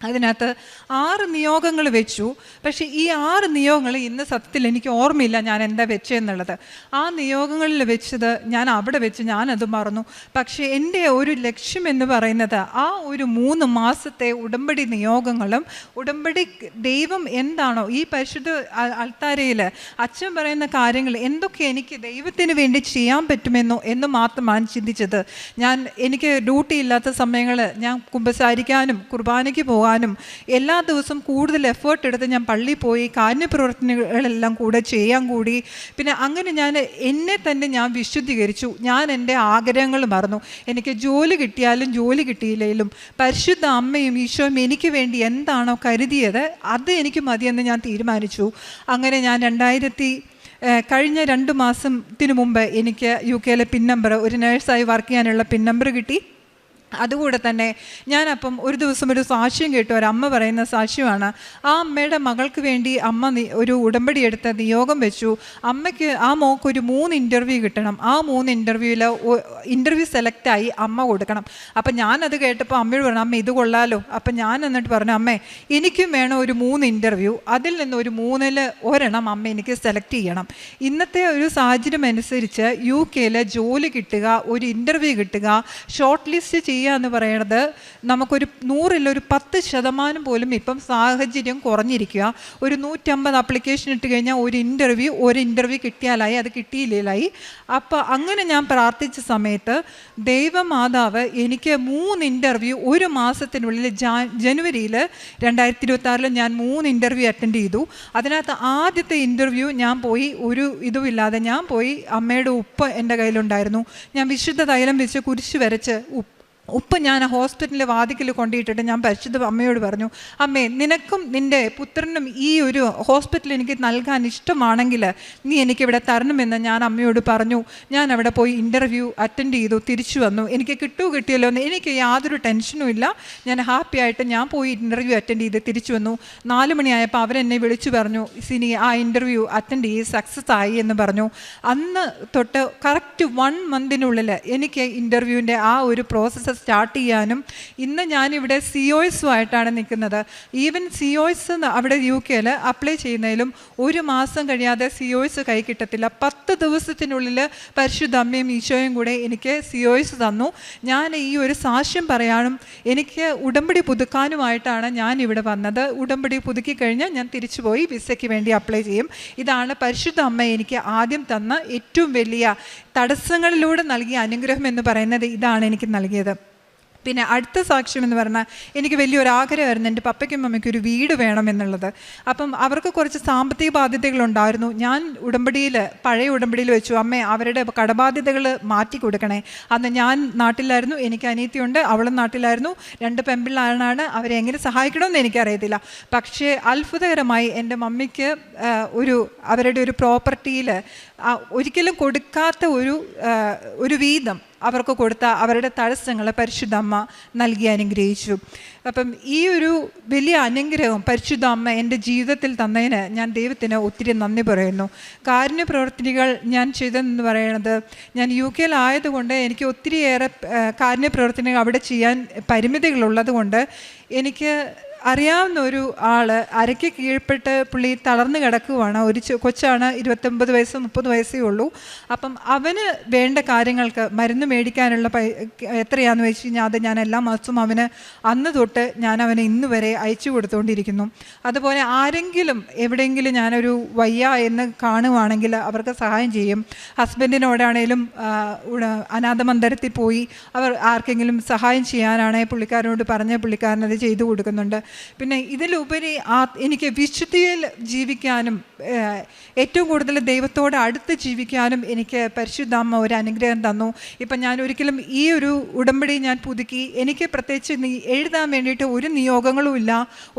അതിനകത്ത് 6 നിയോഗങ്ങൾ വെച്ചു. പക്ഷേ ഈ 6 നിയോഗങ്ങൾ ഇന്ന് സത്യത്തിൽ എനിക്ക് ഓർമ്മയില്ല ഞാൻ എന്താ വെച്ചതെന്നുള്ളത്. ആ നിയോഗങ്ങളിൽ വെച്ചത് ഞാൻ അവിടെ വെച്ച് ഞാനത് മറന്നു. പക്ഷേ എൻ്റെ ഒരു ലക്ഷ്യം എന്ന് പറയുന്നത് ആ ഒരു 3 മാസത്തെ ഉടമ്പടി നിയോഗങ്ങളും ഉടമ്പടി ദൈവം എന്താണോ ഈ പരിശുദ്ധ അൾത്താരയിൽ അച്ഛൻ പറയുന്ന കാര്യങ്ങൾ എന്തൊക്കെ എനിക്ക് ദൈവത്തിന് വേണ്ടി ചെയ്യാൻ പറ്റുമെന്നോ എന്ന് മാത്രമാണ് ചിന്തിച്ചത്. എനിക്ക് ഡ്യൂട്ടി ഇല്ലാത്ത സമയങ്ങൾ ഞാൻ കുമ്പസാരിക്കാനും കുർബാനയ്ക്ക് പോകാനും എല്ലാ ദിവസവും കൂടുതൽ എഫേർട്ട് എടുത്ത് ഞാൻ പള്ളിയിൽ പോയി കാര്യപ്രവർത്തനങ്ങളെല്ലാം കൂടെ ചെയ്യാൻ കൂടി. പിന്നെ അങ്ങനെ ഞാൻ എന്നെ തന്നെ ഞാൻ വിശുദ്ധീകരിച്ചു. ഞാൻ എൻ്റെ ആഗ്രഹങ്ങൾ മറന്നു. എനിക്ക് ജോലി കിട്ടിയാലും ജോലി കിട്ടിയില്ലെങ്കിലും പരിശുദ്ധ അമ്മയും ഈശോയും എനിക്ക് വേണ്ടി എന്താണോ കരുതിയത് അത് എനിക്ക് മതിയെന്ന് ഞാൻ തീരുമാനിച്ചു. അങ്ങനെ ഞാൻ കഴിഞ്ഞ 2 മാസത്തിന് മുമ്പ് എനിക്ക് UK പിൻ നമ്പർ, ഒരു നേഴ്സായി വർക്ക് ചെയ്യാനുള്ള പിൻ നമ്പർ കിട്ടി. അതുകൂടെ തന്നെ ഞാനപ്പം ഒരു ദിവസം ഒരു സാക്ഷ്യം കേട്ടു. ഒരമ്മ പറയുന്ന സാക്ഷ്യമാണ്. ആ അമ്മയുടെ മകൾക്ക് വേണ്ടി അമ്മ ഒരു ഉടമ്പടി എടുത്ത് നിയോഗം വെച്ചു. അമ്മയ്ക്ക് ആ മോക്കൊരു 3 ഇൻ്റർവ്യൂ കിട്ടണം. ആ 3 ഇൻ്റർവ്യൂവിൽ ഇൻ്റർവ്യൂ സെലക്റ്റായി അമ്മ കൊടുക്കണം. അപ്പം ഞാനത് കേട്ടപ്പോൾ അമ്മയോട് പറഞ്ഞു, അമ്മ ഇത് കൊള്ളാലോ. അപ്പം ഞാൻ എന്നിട്ട് പറഞ്ഞു, അമ്മേ എനിക്കും വേണം ഒരു 3 ഇൻ്റർവ്യൂ. അതിൽ നിന്ന് ഒരു 3-ൽ 1 അമ്മ എനിക്ക് സെലക്ട് ചെയ്യണം. ഇന്നത്തെ ഒരു സാഹചര്യം അനുസരിച്ച് UK ജോലി കിട്ടുക, ഒരു ഇൻ്റർവ്യൂ കിട്ടുക, ഷോർട്ട് ലിസ്റ്റ് ചെയ്യുക എന്ന് പറയുന്നത് നമുക്കൊരു 100-ൽ ഒരു 10% പോലും ഇപ്പം സാഹചര്യം കുറഞ്ഞിരിക്കുക. ഒരു 150 ആപ്ലിക്കേഷൻ ഇട്ട് കഴിഞ്ഞാൽ ഒരു ഇൻ്റർവ്യൂ കിട്ടിയാലായി, അത് കിട്ടിയില്ലായി. അപ്പോൾ അങ്ങനെ ഞാൻ പ്രാർത്ഥിച്ച സമയത്ത് ദൈവമാതാവ് എനിക്ക് 3 ഇൻ്റർവ്യൂ ഒരു മാസത്തിനുള്ളിൽ ജനുവരിയിൽ 2026 ഞാൻ 3 ഇൻ്റർവ്യൂ അറ്റൻഡ് ചെയ്തു. അതിനകത്ത് ആദ്യത്തെ ഇൻ്റർവ്യൂ ഞാൻ പോയി, ഒരു ഇതുമില്ലാതെ ഞാൻ പോയി. അമ്മയുടെ ഉപ്പ് എൻ്റെ കയ്യിലുണ്ടായിരുന്നു. ഞാൻ വിശുദ്ധ തൈലം വെച്ച് കുരിശ് വരച്ച് ഉപ്പ് ഞാൻ ഹോസ്പിറ്റലിലെ വാതിക്കൽ കൊണ്ടിട്ടിട്ട് ഞാൻ പരിശുദ്ധ അമ്മയോട് പറഞ്ഞു, അമ്മേ നിനക്കും നിൻ്റെ പുത്രനും ഈ ഒരു ഹോസ്പിറ്റൽ എനിക്ക് നൽകാൻ ഇഷ്ടമാണെങ്കിൽ നീ എനിക്കിവിടെ തരണമെന്ന് ഞാൻ അമ്മയോട് പറഞ്ഞു. ഞാൻ അവിടെ പോയി ഇൻ്റർവ്യൂ അറ്റൻഡ് ചെയ്തു, തിരിച്ചു വന്നു. എനിക്ക് കിട്ടിയല്ലോ എന്ന് എനിക്ക് യാതൊരു ടെൻഷനും ഇല്ല. ഞാൻ ഹാപ്പി ആയിട്ട് ഞാൻ പോയി ഇൻ്റർവ്യൂ അറ്റൻഡ് ചെയ്ത് തിരിച്ചു വന്നു. 4 മണിയായപ്പോൾ അവരെന്നെ വിളിച്ചു പറഞ്ഞു, സിനി ആ ഇൻ്റർവ്യൂ അറ്റൻഡ് ചെയ്ത് സക്സസ് ആയി എന്ന് പറഞ്ഞു. അന്ന് തൊട്ട് കറക്റ്റ് 1 മന്തിനുള്ളിൽ എനിക്ക് ഇൻ്റർവ്യൂവിൻ്റെ ആ ഒരു പ്രോസസ്സ് സ്റ്റാർട്ട് ചെയ്യാനും ഇന്ന് ഞാനിവിടെ COSുമായിട്ടാണ് നിൽക്കുന്നത്. ഈവൻ COS അവിടെ UK അപ്ലൈ ചെയ്യുന്നതിലും 1 മാസം കഴിയാതെ COS കൈ കിട്ടത്തില്ല. 10 ദിവസത്തിനുള്ളിൽ പരിശുദ്ധ അമ്മയും ഈശോയും കൂടെ എനിക്ക് COS തന്നു. ഞാൻ ഈ ഒരു സാക്ഷ്യം പറയാനും എനിക്ക് ഉടമ്പടി പുതുക്കാനുമായിട്ടാണ് ഞാൻ ഇവിടെ വന്നത്. ഉടമ്പടി പുതുക്കി കഴിഞ്ഞാൽ ഞാൻ തിരിച്ചു പോയി വിസയ്ക്ക് വേണ്ടി അപ്ലൈ ചെയ്യും. ഇതാണ് പരിശുദ്ധ അമ്മ എനിക്ക് ആദ്യം തന്ന ഏറ്റവും വലിയ തടസ്സങ്ങളിലൂടെ നൽകിയ അനുഗ്രഹം എന്ന് പറയുന്നത്. ഇതാണ് എനിക്ക് നൽകിയത്. പിന്നെ അടുത്ത സാക്ഷ്യം എന്ന് പറഞ്ഞാൽ എനിക്ക് വലിയൊരാഗ്രഹമായിരുന്നു എൻ്റെ പപ്പയ്ക്കും അമ്മയ്ക്കും ഒരു വീട് വേണമെന്നുള്ളത്. അപ്പം അവർക്ക് കുറച്ച് സാമ്പത്തിക ബാധ്യതകളുണ്ടായിരുന്നു. ഞാൻ പഴയ ഉടമ്പടിയിൽ വെച്ചു, അമ്മേ അവരുടെ കടബാധ്യതകൾ മാറ്റി കൊടുക്കണേ. അന്ന് ഞാൻ നാട്ടിലായിരുന്നു, എനിക്ക് അനിയത്തിയുണ്ട്, അവളും നാട്ടിലായിരുന്നു. 2 പെൺപിള്ളേരാണ്. അവരെ എങ്ങനെ സഹായിക്കണമെന്ന് എനിക്കറിയത്തില്ല. പക്ഷേ അത്ഭുതകരമായി എൻ്റെ മമ്മിക്ക് അവരുടെ ഒരു പ്രോപ്പർട്ടിയിൽ ഒരിക്കലും കൊടുക്കാത്ത ഒരു വീതം അവർക്ക് കൊടുത്ത അവരുടെ തടസ്സങ്ങൾ പരിശുദ്ധ അമ്മ നൽകി അനുഗ്രഹിച്ചു. അപ്പം ഈ ഒരു വലിയ അനുഗ്രഹം പരിശുദ്ധ അമ്മ എൻ്റെ ജീവിതത്തിൽ തന്നതിന് ഞാൻ ദൈവത്തിന് ഒത്തിരി നന്ദി പറയുന്നു. കാരുണ്യ പ്രവർത്തനങ്ങൾ ഞാൻ ചെയ്തതെന്ന് പറയുന്നത്, ഞാൻ UK ആയതുകൊണ്ട് എനിക്ക് ഒത്തിരിയേറെ കാരുണ്യ പ്രവർത്തനങ്ങൾ അവിടെ ചെയ്യാൻ പരിമിതികളുള്ളത് കൊണ്ട് എനിക്ക് അറിയാവുന്ന ഒരു ആൾ അരയ്ക്ക് കീഴ്പ്പെട്ട് പുള്ളി തളർന്നു കിടക്കുവാണ്. ഒരു കൊച്ചാണ്, 29 വയസ്സ് 30 വയസ്സേ ഉള്ളൂ. അപ്പം അവന് വേണ്ട കാര്യങ്ങൾക്ക് മരുന്ന് മേടിക്കാനുള്ള എത്രയാണെന്ന് വെച്ച് കഴിഞ്ഞാൽ അത് ഞാൻ എല്ലാ മാസവും അവന് അന്ന് തൊട്ട് ഞാൻ അവന് ഇന്ന് വരെ അയച്ചു കൊടുത്തുകൊണ്ടിരിക്കുന്നു. അതുപോലെ ആരെങ്കിലും എവിടെയെങ്കിലും ഞാനൊരു വയ്യ എന്ന് കാണുവാണെങ്കിൽ അവർക്ക് സഹായം ചെയ്യും. ഹസ്ബൻഡിനോടാണേലും അനാഥ മന്ദിരത്തിൽ പോയി അവർ ആർക്കെങ്കിലും സഹായം ചെയ്യാനാണെങ്കിൽ പുള്ളിക്കാരനോട് പറഞ്ഞ് പുള്ളിക്കാരനത് ചെയ്തു കൊടുക്കുന്നുണ്ട്. പിന്നെ ഇതിലുപരി എനിക്ക് വിശുദ്ധിയിൽ ജീവിക്കാനും ഏറ്റവും കൂടുതൽ ദൈവത്തോട് അടുത്ത് ജീവിക്കാനും എനിക്ക് പരിശുദ്ധാമ്മ ഒരു അനുഗ്രഹം തന്നു. ഇപ്പം ഞാൻ ഒരിക്കലും ഈ ഒരു ഉടമ്പടി ഞാൻ പുതുക്കി, എനിക്ക് പ്രത്യേകിച്ച് എഴുതാൻ വേണ്ടിയിട്ട് ഒരു നിയോഗങ്ങളും ഇല്ല,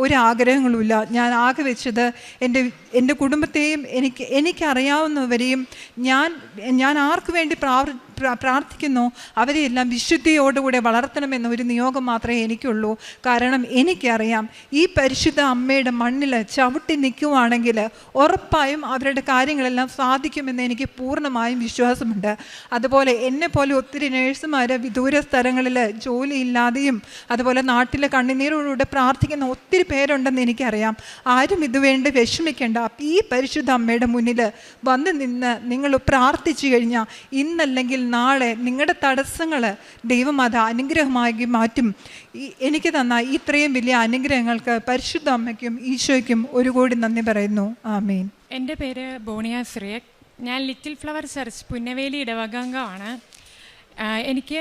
ഒരു ആഗ്രഹങ്ങളും ഇല്ല. ഞാൻ ആകെ വെച്ചത് എൻ്റെ കുടുംബത്തെയും എനിക്കറിയാവുന്നവരെയും ഞാൻ ആർക്ക് വേണ്ടി പ്രാർത്ഥിക്കുന്നു അവരെയെല്ലാം വിശുദ്ധിയോടുകൂടെ വളർത്തണമെന്ന ഒരു നിയോഗം മാത്രമേ എനിക്കുള്ളൂ. കാരണം എനിക്കറിയാം ഈ പരിശുദ്ധ അമ്മയുടെ മണ്ണിൽ ചവിട്ടി നിൽക്കുവാണെങ്കിൽ ഉറപ്പായും അവരുടെ കാര്യങ്ങളെല്ലാം സാധിക്കുമെന്ന് എനിക്ക് പൂർണ്ണമായും വിശ്വാസമുണ്ട്. അതുപോലെ എന്നെപ്പോലെ ഒത്തിരി നേഴ്സുമാർ വിദൂര സ്ഥലങ്ങളിൽ ജോലിയില്ലാതെയും അതുപോലെ നാട്ടിൽ കണ്ണുനീരോടുകൂടെ പ്രാർത്ഥിക്കുന്ന ഒത്തിരി പേരുണ്ടെന്ന് എനിക്കറിയാം. ആരും ഇതുവേണ്ടി വിഷമിക്കേണ്ട. ഈ പരിശുദ്ധ അമ്മയുടെ മുന്നിൽ വന്ന് നിന്ന് നിങ്ങൾ പ്രാർത്ഥിച്ചു കഴിഞ്ഞാൽ ഇന്നല്ലെങ്കിൽ നാളെ നിങ്ങളുടെ തടസ്സങ്ങൾ ദൈവം അത് അനുഗ്രഹമാക്കി മാറ്റും. എനിക്ക് തന്ന ഇത്രയും വലിയ അനുഗ്രഹങ്ങൾക്ക് പരിശുദ്ധ അമ്മയ്ക്കും ഈശോയ്ക്കും ഒരു കോടി നന്ദി പറയുന്നു. ആമേൻ. എൻ്റെ പേര് ബോണിയ സിറിയക്. ഞാൻ ലിറ്റിൽ ഫ്ലവർ ചർച്ച് പുന്നവേലി ഇടവകാംഗമാണ്. എനിക്ക്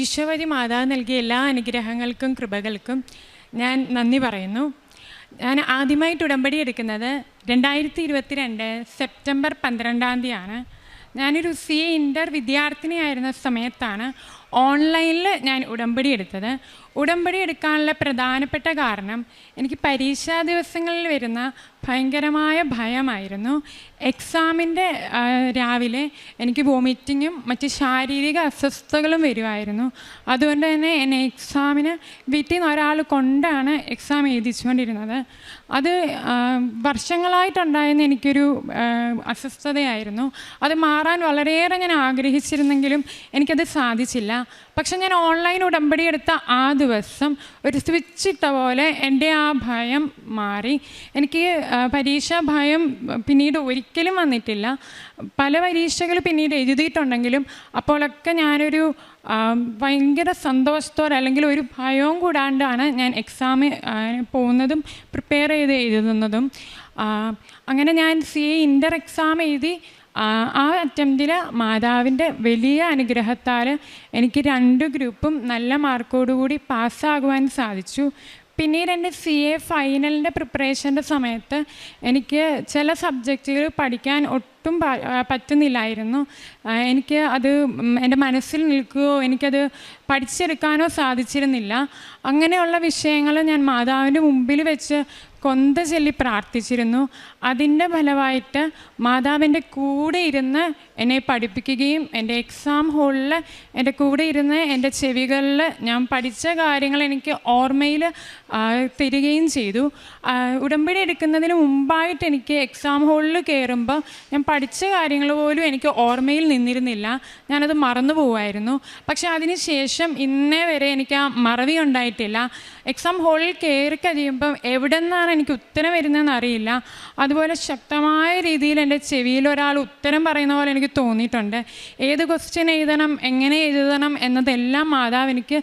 ഈശോവരി മാതാവ് നൽകിയ എല്ലാ അനുഗ്രഹങ്ങൾക്കും കൃപകൾക്കും ഞാൻ നന്ദി പറയുന്നു. ഞാൻ ആദ്യമായിട്ട് ഉടമ്പടി എടുക്കുന്നത് 2022 സെപ്റ്റംബർ 12 ഞാനൊരു CA ഇൻ്റർ വിദ്യാർത്ഥിനിയായിരുന്ന സമയത്താണ് ഓൺലൈനിൽ ഞാൻ ഉടമ്പടി എടുത്തത്. ഉടമ്പടി എടുക്കാനുള്ള പ്രധാനപ്പെട്ട കാരണം എനിക്ക് പരീക്ഷാ ദിവസങ്ങളിൽ വരുന്ന ഭയങ്കരമായ ഭയമായിരുന്നു. എക്സാമിൻ്റെ രാവിലെ എനിക്ക് വോമിറ്റിങ്ങും മറ്റ് ശാരീരിക അസ്വസ്ഥതകളും വരുമായിരുന്നു. അതുകൊണ്ട് തന്നെ എന്നെ എക്സാമിന് വീട്ടിൽ നിന്ന് ഒരാൾ കൊണ്ടാണ് എക്സാം എഴുതിച്ചുകൊണ്ടിരുന്നത്. അത് വർഷങ്ങളായിട്ടുണ്ടായിരുന്ന എനിക്കൊരു അസ്വസ്ഥതയായിരുന്നു. അത് മാറാൻ വളരെയേറെ ഞാൻ ആഗ്രഹിച്ചിരുന്നെങ്കിലും എനിക്കത് സാധിച്ചില്ല. പക്ഷെ ഞാൻ ഓൺലൈൻ ഉടമ്പടി എടുത്ത ആ ദിവസം ഒരു സ്വിച്ച് ഇട്ട പോലെ എൻ്റെ ആ ഭയം മാറി. എനിക്ക് പരീക്ഷാ ഭയം പിന്നീട് ഒരിക്കലും വന്നിട്ടില്ല. പല പരീക്ഷകൾ പിന്നീട് എഴുതിയിട്ടുണ്ടെങ്കിലും അപ്പോഴൊക്കെ ഞാനൊരു ഭയങ്കര സന്തോഷത്തോടെ അല്ലെങ്കിൽ ഒരു ഭയവും കൂടാണ്ടാണ് ഞാൻ എക്സാം പോകുന്നതും പ്രിപ്പയർ ചെയ്ത് എഴുതുന്നതും. അങ്ങനെ ഞാൻ CA ഇൻ്റർ എക്സാം എഴുതി ആ അറ്റംപ്റ്റിൽ മാതാവിൻ്റെ വലിയ അനുഗ്രഹത്താൽ എനിക്ക് 2 ഗ്രൂപ്പും നല്ല മാർക്കോടുകൂടി പാസ്സാകുവാൻ സാധിച്ചു. പിന്നീട് എൻ്റെ CA ഫൈനലിൻ്റെ പ്രിപ്പറേഷൻ്റെ സമയത്ത് എനിക്ക് ചില സബ്ജക്റ്റുകൾ പഠിക്കാൻ ഒട്ടും പറ്റുന്നില്ലായിരുന്നു. എനിക്ക് അത് എൻ്റെ മനസ്സിൽ നിൽക്കുകയോ എനിക്കത് പഠിച്ചെടുക്കാനോ സാധിച്ചിരുന്നില്ല. അങ്ങനെയുള്ള വിഷയങ്ങൾ ഞാൻ മാതാവിൻ്റെ മുമ്പിൽ വെച്ച് കൊന്ത ചൊല്ലി പ്രാർത്ഥിച്ചിരുന്നു. അതിൻ്റെ ഫലമായിട്ട് മാതാവിൻ്റെ കൂടെ ഇരുന്ന് എന്നെ പഠിപ്പിക്കുകയും എൻ്റെ എക്സാം ഹോളിൽ എൻ്റെ കൂടെ ഇരുന്ന് എൻ്റെ ചെവികളിൽ ഞാൻ പഠിച്ച കാര്യങ്ങൾ എനിക്ക് ഓർമ്മയിൽ തരികയും ചെയ്തു. ഉടമ്പടി എടുക്കുന്നതിന് മുമ്പായിട്ട് എനിക്ക് എക്സാം ഹോളിൽ കയറുമ്പോൾ ഞാൻ പഠിച്ച കാര്യങ്ങൾ പോലും എനിക്ക് ഓർമ്മയിൽ നിന്നിരുന്നില്ല. ഞാനത് മറന്നു പോവുമായിരുന്നു. പക്ഷെ അതിന് ശേഷം ഇന്നേ വരെ എനിക്ക് ആ മറവി ഉണ്ടായിട്ടില്ല. എക്സാം ഹോളിൽ കയറി കഴിയുമ്പം എവിടെ നിന്നാണ് എനിക്ക് ഉത്തരം വരുന്നതെന്ന് അറിയില്ല. അതുപോലെ ശക്തമായ രീതിയിൽ എൻ്റെ ചെവിയിൽ ഒരാൾ ഉത്തരം പറയുന്ന പോലെ എനിക്ക് തോന്നിയിട്ടുണ്ട്. ഏത് ക്വസ്റ്റ്യൻ എഴുതണം, എങ്ങനെ എഴുതണം എന്നതെല്ലാം മാതാവ് എനിക്ക്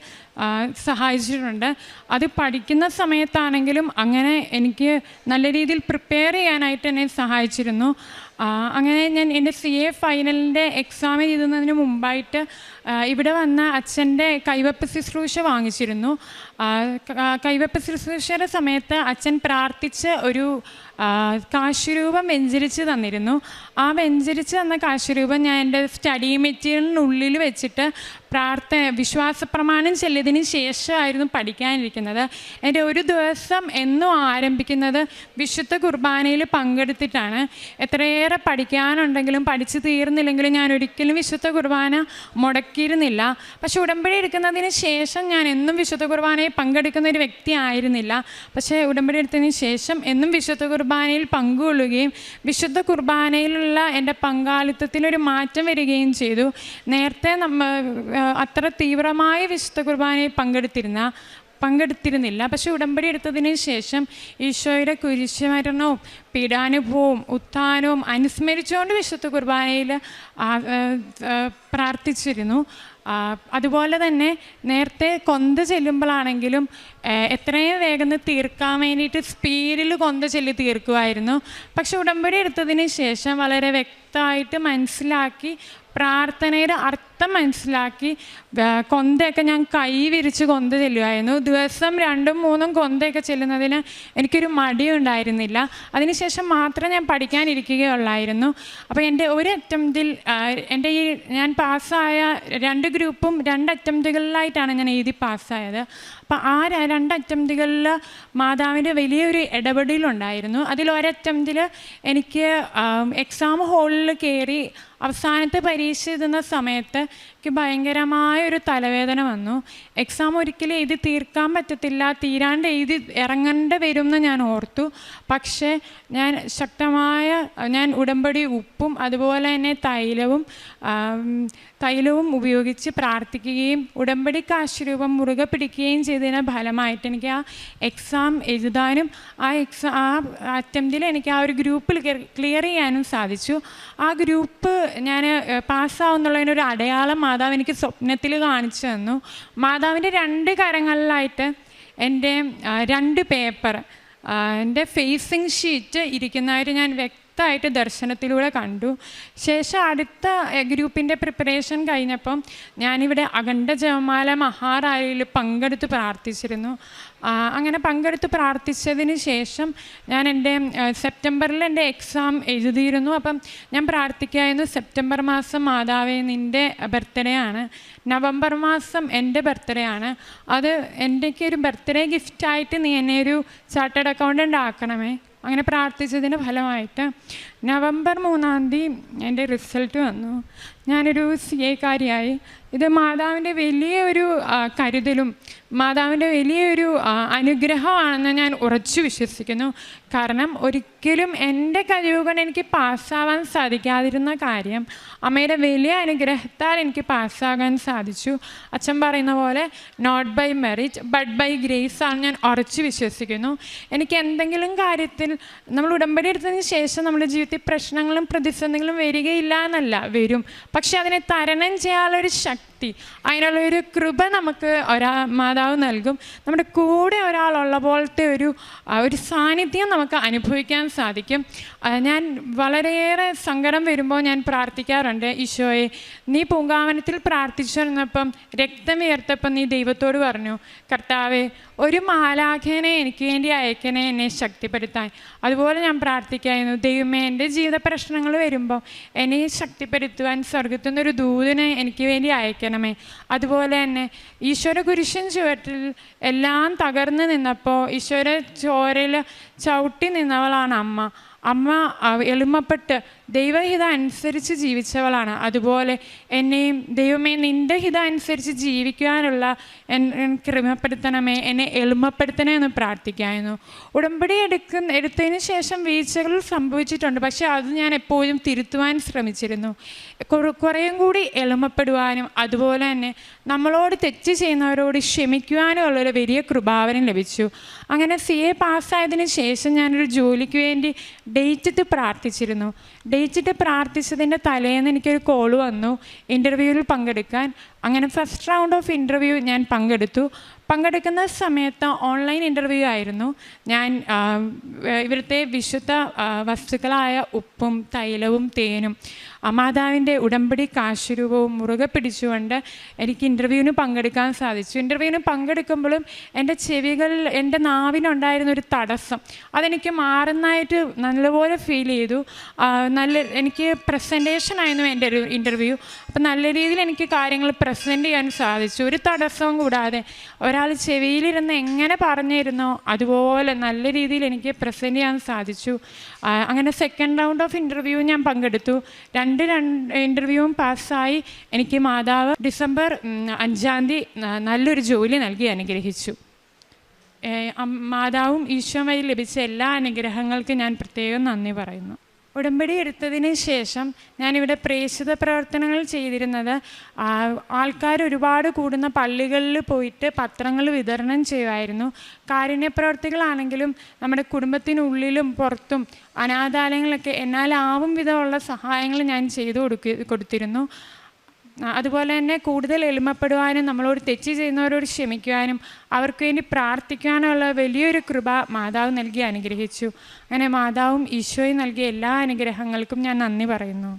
സഹായിച്ചിട്ടുണ്ട്. അത് പഠിക്കുന്ന സമയത്താണെങ്കിലും അങ്ങനെ എനിക്ക് നല്ല രീതിയിൽ പ്രിപ്പയർ ചെയ്യാനായിട്ട് എന്നെ സഹായിച്ചിരുന്നു. അങ്ങനെ ഞാൻ എൻ്റെ CA ഫൈനലിൻ്റെ എക്സാം എഴുതുന്നതിന് മുമ്പായിട്ട് ഇവിടെ വന്ന അച്ഛൻ്റെ കൈവപ്പ് ശുശ്രൂഷ വാങ്ങിച്ചിരുന്നു. കൈവപ്പ് ശുശ്രൂഷയുടെ സമയത്ത് അച്ഛൻ പ്രാർത്ഥിച്ച് ഒരു കാശുരൂപം വെഞ്ചരിച്ച് തന്നിരുന്നു. ആ വെഞ്ചരിച്ച് തന്ന കാശുരൂപം ഞാൻ എൻ്റെ സ്റ്റഡി മെറ്റീരിയലിനുള്ളിൽ വെച്ചിട്ട് വിശ്വാസ പ്രമാണം ചൊല്ലിയതിന് ശേഷമായിരുന്നു പഠിക്കാനിരിക്കുന്നത്. എൻ്റെ ഒരു ദിവസം എന്നും ആരംഭിക്കുന്നത് വിശുദ്ധ കുർബാനയിൽ പങ്കെടുത്തിട്ടാണ്. എത്രയേറെ പഠിക്കാനുണ്ടെങ്കിലും പഠിച്ചു തീർന്നില്ലെങ്കിലും ഞാൻ ഒരിക്കലും വിശുദ്ധ കുർബാന മുടക്കിയിരുന്നില്ല. പക്ഷെ ഉടമ്പടി എടുക്കുന്നതിന് ശേഷം ഞാൻ എന്നും വിശുദ്ധ കുർബാനയിൽ പങ്കെടുക്കുന്ന ഒരു വ്യക്തി ആയിരുന്നില്ല. പക്ഷേ ഉടമ്പടി എടുത്തതിന് ശേഷം എന്നും വിശുദ്ധ കുർബാനയിൽ പങ്കുകൊള്ളുകയും വിശുദ്ധ കുർബാനയിലുള്ള എൻ്റെ പങ്കാളിത്തത്തിലൊരു മാറ്റം വരികയും ചെയ്തു. നേരത്തെ അത്ര തീവ്രമായ വിശുദ്ധ കുർബാനയിൽ പങ്കെടുത്തിരുന്നില്ല. പക്ഷെ ഉടമ്പടി എടുത്തതിന് ശേഷം ഈശോയുടെ കുരിശുമരണവും പീഡാനുഭവവും ഉത്ഥാനവും അനുസ്മരിച്ചുകൊണ്ട് വിശുദ്ധ കുർബാനയിൽ പ്രാർത്ഥിച്ചിരുന്നു. അതുപോലെ തന്നെ നേരത്തെ കൊന്ത ചെല്ലുമ്പോഴാണെങ്കിലും എത്രയും വേഗം തീർക്കാൻ വേണ്ടിയിട്ട് സ്പീഡിൽ കൊന്ത ചൊല്ലി തീർക്കുമായിരുന്നു. പക്ഷെ ഉടമ്പടി എടുത്തതിന് ശേഷം വളരെ വ്യക്തമായിട്ട് മനസ്സിലാക്കി, പ്രാർത്ഥനയുടെ അർത്ഥം മനസ്സിലാക്കി കൊന്തയൊക്കെ ഞാൻ കൈ വിരിച്ച് കൊന്ത ചെല്ലുമായിരുന്നു. ദിവസം 2-3 കൊന്തയൊക്കെ ചെല്ലുന്നതിന് എനിക്കൊരു മടിയുണ്ടായിരുന്നില്ല. അതിനുശേഷം മാത്രം ഞാൻ പഠിക്കാനിരിക്കുകയുള്ളായിരുന്നു. അപ്പോൾ എൻ്റെ ഒരു അറ്റംപ്റ്റിൽ എൻ്റെ ഈ ഞാൻ പാസ്സായ 2 ഗ്രൂപ്പും 2 അറ്റംപ്റ്റുകളിലായിട്ടാണ് ഞാൻ എഴുതി പാസ്സായത്. അപ്പോൾ ആ 2 അറ്റംപ്റ്റുകളിൽ മാതാവിൻ്റെ വലിയൊരു ഇടപെടലുണ്ടായിരുന്നു. അതിലൊരു അറ്റംപ്റ്റിൽ എനിക്ക് എക്സാം ഹോളിൽ കയറി അവസാനത്തെ പരീക്ഷ എഴുതുന്ന സമയത്ത് എനിക്ക് ഭയങ്കരമായൊരു തലവേദന വന്നു. എക്സാം ഒരിക്കലും എഴുതി തീർക്കാൻ പറ്റത്തില്ല, തീരാണ്ട് എഴുതി ഇറങ്ങേണ്ടി വരും എന്ന് ഞാൻ ഓർത്തു. പക്ഷേ ഞാൻ ഉടമ്പടി ഉപ്പും അതുപോലെ തന്നെ തൈലവും ഉപയോഗിച്ച് പ്രാർത്ഥിക്കുകയും ഉടമ്പടി കാശുരൂപം മുറുകെ പിടിക്കുകയും ചെയ്തതിന് ഫലമായിട്ട് എനിക്ക് ആ എക്സാം എഴുതാനും ആ അറ്റംപ്റ്റിൽ എനിക്ക് ആ ഒരു ഗ്രൂപ്പിൽ ക്ലിയർ ചെയ്യാനും സാധിച്ചു. ആ ഗ്രൂപ്പ് ഞാൻ പാസ്സാവുന്നുള്ളതിനൊരു അടയാളം മാതാവ് എനിക്ക് സ്വപ്നത്തിൽ കാണിച്ചു തന്നു. മാതാവിൻ്റെ 2 കരങ്ങളിലായിട്ട് എൻ്റെ 2 പേപ്പർ, എൻ്റെ ഫേസിങ് ഷീറ്റ് ഇരിക്കുന്നതായിട്ട് ഞാൻ വ്യക്തമായിട്ട് ദർശനത്തിലൂടെ കണ്ടു. ശേഷം അടുത്ത ഗ്രൂപ്പിൻ്റെ പ്രിപ്പറേഷൻ കഴിഞ്ഞപ്പം ഞാനിവിടെ അഖണ്ഡ ജപമാല മഹാറാലിയിൽ പങ്കെടുത്ത് പ്രാർത്ഥിച്ചിരുന്നു. അങ്ങനെ പങ്കെടുത്ത് പ്രാർത്ഥിച്ചതിന് ശേഷം ഞാൻ സെപ്റ്റംബറിൽ എൻ്റെ എക്സാം എഴുതിയിരുന്നു. അപ്പം ഞാൻ പ്രാർത്ഥിക്കായിരുന്നു, സെപ്റ്റംബർ മാസം മാതാവേ നിൻ്റെ ബർത്ത്ഡേ ആണ്, നവംബർ മാസം എൻ്റെ ബർത്ത്ഡേ ആണ്, അത് എനിക്കൊരു ബർത്ത്ഡേ ഗിഫ്റ്റായിട്ട് നീ എന്നെ ഒരു ചാർട്ടേഡ് അക്കൗണ്ടൻ്റ് ആക്കണമേ. അങ്ങനെ പ്രാർത്ഥിച്ചതിന് ഫലമായിട്ട് നവംബർ 3-ാം തീയതി എൻ്റെ റിസൾട്ട് വന്നു. ഞാനൊരു CA കാരിയായി. ഇത് മാതാവിൻ്റെ വലിയൊരു കരുതലും മാതാവിൻ്റെ വലിയൊരു അനുഗ്രഹമാണെന്ന് ഞാൻ ഉറച്ചു വിശ്വസിക്കുന്നു. കാരണം ഒരിക്കലും എൻ്റെ കഴിവ് കൊണ്ട് എനിക്ക് പാസ്സാവാൻ സാധിക്കാതിരുന്ന കാര്യം അമ്മയുടെ വലിയ അനുഗ്രഹത്താൽ എനിക്ക് പാസ്സാകാൻ സാധിച്ചു. അച്ഛൻ പറയുന്ന പോലെ not by merit but by grace ആണ് ഞാൻ ഉറച്ചു വിശ്വസിക്കുന്നു. എനിക്ക് എന്തെങ്കിലും കാര്യത്തിൽ നമ്മൾ ഉടമ്പടി എടുത്തതിന് ശേഷം നമ്മുടെ ജീവിതത്തിൽ പ്രശ്നങ്ങളും പ്രതിസന്ധികളും വരികയില്ല എന്നല്ല, വരും. പക്ഷെ അതിനെ തരണം ചെയ്യാനുള്ളൊരു ശക്തി, അതിനുള്ളൊരു കൃപ നമുക്ക് മാതാവ് നൽകും. നമ്മുടെ കൂടെ ഒരാളുള്ള പോലത്തെ ഒരു സാന്നിധ്യം നമുക്ക് അനുഭവിക്കാൻ സാധിക്കും. ഞാൻ വളരെയേറെ സങ്കടം വരുമ്പോൾ ഞാൻ പ്രാർത്ഥിക്കാറുണ്ട്, ഈശോയെ നീ പൂങ്കാവനത്തിൽ പ്രാർത്ഥിച്ചിരുന്നപ്പം രക്തം വിയർത്തപ്പം നീ ദൈവത്തോട് പറഞ്ഞു, കർത്താവേ ഒരു മാലാഖേനെ എനിക്ക് വേണ്ടി അയക്കണേ എന്നെ ശക്തിപ്പെടുത്താൻ. അതുപോലെ ഞാൻ പ്രാർത്ഥിക്കായിരുന്നു, ദൈവമേ എൻ്റെ ജീവിത പ്രശ്നങ്ങൾ വരുമ്പോൾ എന്നെ ശക്തിപ്പെടുത്തുവാൻ സ്വർഗത്തു നിന്നൊരു ദൂതനെ എനിക്ക് വേണ്ടി അയക്കണമേ. അതുപോലെ തന്നെ ഈശോയുടെ കുരിശൻ ചുവട്ടിൽ എല്ലാം തകർന്നു നിന്നപ്പോൾ ഈശോയുടെ ചോരയിൽ ചവിട്ടി നിന്നവളാണ് അമ്മ. അമ്മ എളിമപ്പെട്ട് ദൈവഹിതം അനുസരിച്ച് ജീവിച്ചവളാണ്. അതുപോലെ എന്നെയും ദൈവമേ നിൻ്റെ ഹിതം അനുസരിച്ച് ജീവിക്കുവാനുള്ള ക്രമപ്പെടുത്തണമേ, എന്നെ എളിമപ്പെടുത്തണേ എന്ന് പ്രാർത്ഥിക്കായിരുന്നു. ഉടമ്പടി എടുത്തതിന് ശേഷം വീഴ്ചകൾ സംഭവിച്ചിട്ടുണ്ട്, പക്ഷേ അത് ഞാൻ എപ്പോഴും തിരുത്തുവാൻ ശ്രമിച്ചിരുന്നു. കുറേയും കൂടി എളിമപ്പെടുവാനും അതുപോലെ തന്നെ നമ്മളോട് തെറ്റ് ചെയ്യുന്നവരോട് ക്ഷമിക്കുവാനും ഉള്ളൊരു വലിയ കൃപാവനം ലഭിച്ചു. അങ്ങനെ CA പാസ്സായതിനു ശേഷം ഞാനൊരു ജോലിക്ക് വേണ്ടി ഡേറ്റിട്ട് പ്രാർത്ഥിച്ചിരുന്നു. ഡേറ്റിട്ട് പ്രാർത്ഥിച്ചതിൻ്റെ തലേന്ന് എനിക്കൊരു കോൾ വന്നു ഇൻ്റർവ്യൂവിൽ പങ്കെടുക്കാൻ. അങ്ങനെ ഫസ്റ്റ് റൗണ്ട് ഓഫ് ഇൻ്റർവ്യൂ ഞാൻ പങ്കെടുക്കുന്ന സമയത്ത് ഓൺലൈൻ ഇൻ്റർവ്യൂ ആയിരുന്നു. ഞാൻ ഇവിടുത്തെ വിശുദ്ധ വസ്തുക്കളായ ഉപ്പും തൈലവും തേനും മാതാവിൻ്റെ ഉടമ്പടി കാശുരൂപവും മുറുകെ പിടിച്ചുകൊണ്ട് എനിക്ക് ഇൻ്റർവ്യൂവിന് പങ്കെടുക്കാൻ സാധിച്ചു. ഇൻ്റർവ്യൂവിന് പങ്കെടുക്കുമ്പോഴും എൻ്റെ നാവിനുണ്ടായിരുന്നൊരു തടസ്സം അതെനിക്ക് മാറുന്നതായിട്ട് നല്ലപോലെ ഫീൽ ചെയ്തു. എനിക്ക് പ്രസൻറ്റേഷനായിരുന്നു എൻ്റെ ഒരു ഇൻ്റർവ്യൂ. അപ്പം നല്ല രീതിയിൽ എനിക്ക് കാര്യങ്ങൾ പ്രസൻറ്റ് ചെയ്യാൻ സാധിച്ചു, ഒരു തടസ്സവും കൂടാതെ. ഒരാൾ ചെവിയിലിരുന്ന് എങ്ങനെ പറഞ്ഞിരുന്നോ അതുപോലെ നല്ല രീതിയിൽ എനിക്ക് പ്രസൻറ്റ് ചെയ്യാൻ സാധിച്ചു. അങ്ങനെ സെക്കൻഡ് റൗണ്ട് ഓഫ് ഇൻ്റർവ്യൂ ഞാൻ പങ്കെടുത്തു. 2 ഇൻ്റർവ്യൂവും പാസ്സായി. എനിക്ക് മാതാവ് ഡിസംബർ 5-ാം തീയതി നല്ലൊരു ജോലി നൽകി അനുഗ്രഹിച്ചു. മാതാവും ഈശോയും വഴി ലഭിച്ച എല്ലാ അനുഗ്രഹങ്ങൾക്കും ഞാൻ പ്രത്യേകം നന്ദി പറയുന്നു. ഉടമ്പടി എടുത്തതിന് ശേഷം ഞാനിവിടെ പ്രേക്ഷിത പ്രവർത്തനങ്ങൾ ചെയ്തിരുന്നത്, ആൾക്കാർ ഒരുപാട് കൂടുന്ന പള്ളികളിൽ പോയിട്ട് പത്രങ്ങൾ വിതരണം ചെയ്യുമായിരുന്നു. കാരുണ്യപ്രവർത്തികളാണെങ്കിലും നമ്മുടെ കുടുംബത്തിനുള്ളിലും പുറത്തും അനാഥാലയങ്ങളൊക്കെ എന്നാലാവും വിധമുള്ള സഹായങ്ങൾ ഞാൻ ചെയ്തു കൊടുത്തിരുന്നു. അതുപോലെ തന്നെ കൂടുതൽ എളിമപ്പെടുവാനും നമ്മളോട് തെറ്റ് ചെയ്യുന്നവരോട് ക്ഷമിക്കുവാനും അവർക്ക് വേണ്ടി പ്രാർത്ഥിക്കാനുള്ള വലിയൊരു കൃപ മാതാവ് നൽകി അനുഗ്രഹിച്ചു. അങ്ങനെ മാതാവും ഈശോയും നൽകിയ എല്ലാ അനുഗ്രഹങ്ങൾക്കും ഞാൻ നന്ദി പറയുന്നു.